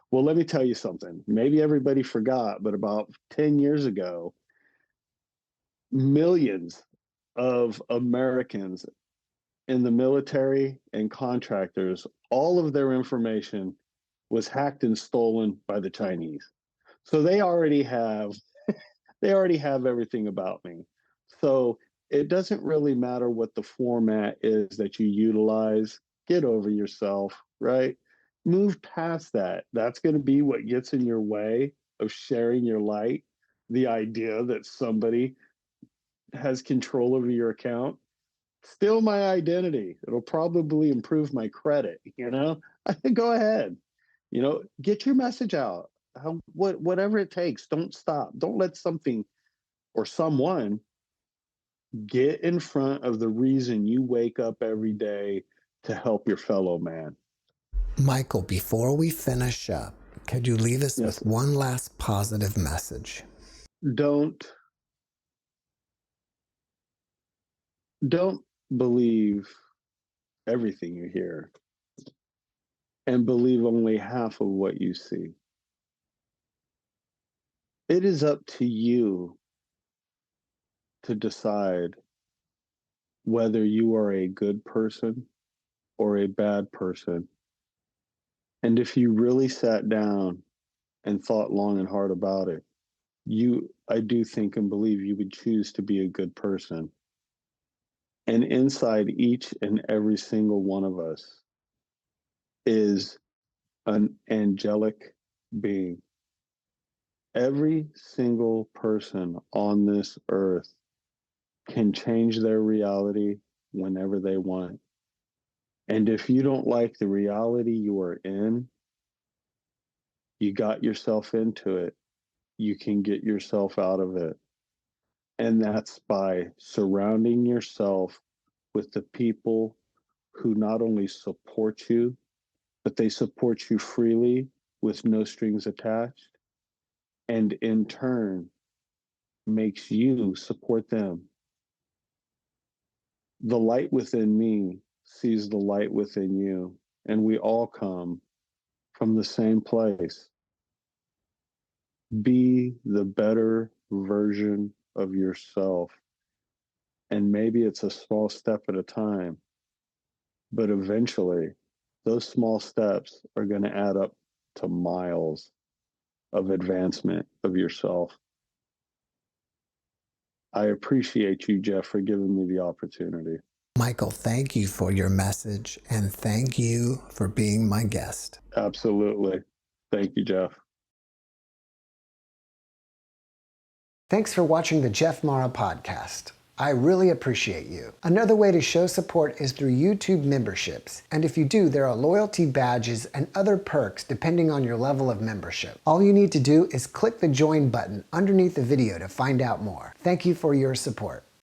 Well, let me tell you something. Maybe everybody forgot, but about 10 years ago, millions of Americans in the military and contractors, all of their information was hacked and stolen by the Chinese. So they already have everything about me. So it doesn't really matter what the format is that you utilize. Get over yourself, right? Move past that. That's going to be what gets in your way of sharing your light. The idea that somebody has control over your account. Still my identity. It'll probably improve my credit, Go ahead. Get your message out. Whatever it takes, don't stop. Don't let something or someone get in front of the reason you wake up every day to help your fellow man. Michael, before we finish up, could you leave us Yes. with one last positive message? Don't believe everything you hear and believe only half of what you see. It is up to you to decide whether you are a good person or a bad person. And if you really sat down and thought long and hard about it, I do think and believe you would choose to be a good person. And inside each and every single one of us is an angelic being. Every single person on this earth can change their reality whenever they want. And if you don't like the reality you are in, you got yourself into it. You can get yourself out of it. And that's by surrounding yourself with the people who not only support you, but they support you freely with no strings attached, and in turn makes you support them. The light within me sees the light within you, and we all come from the same place. Be the better version of yourself. And maybe it's a small step at a time, but eventually those small steps are going to add up to miles of advancement of yourself. I appreciate you, Jeff, for giving me the opportunity. Michael, thank you for your message, and thank you for being my guest. Absolutely. Thank you, Jeff. Thanks for watching the JeffMara podcast. I really appreciate you. Another way to show support is through YouTube memberships. And if you do, there are loyalty badges and other perks depending on your level of membership. All you need to do is click the join button underneath the video to find out more. Thank you for your support.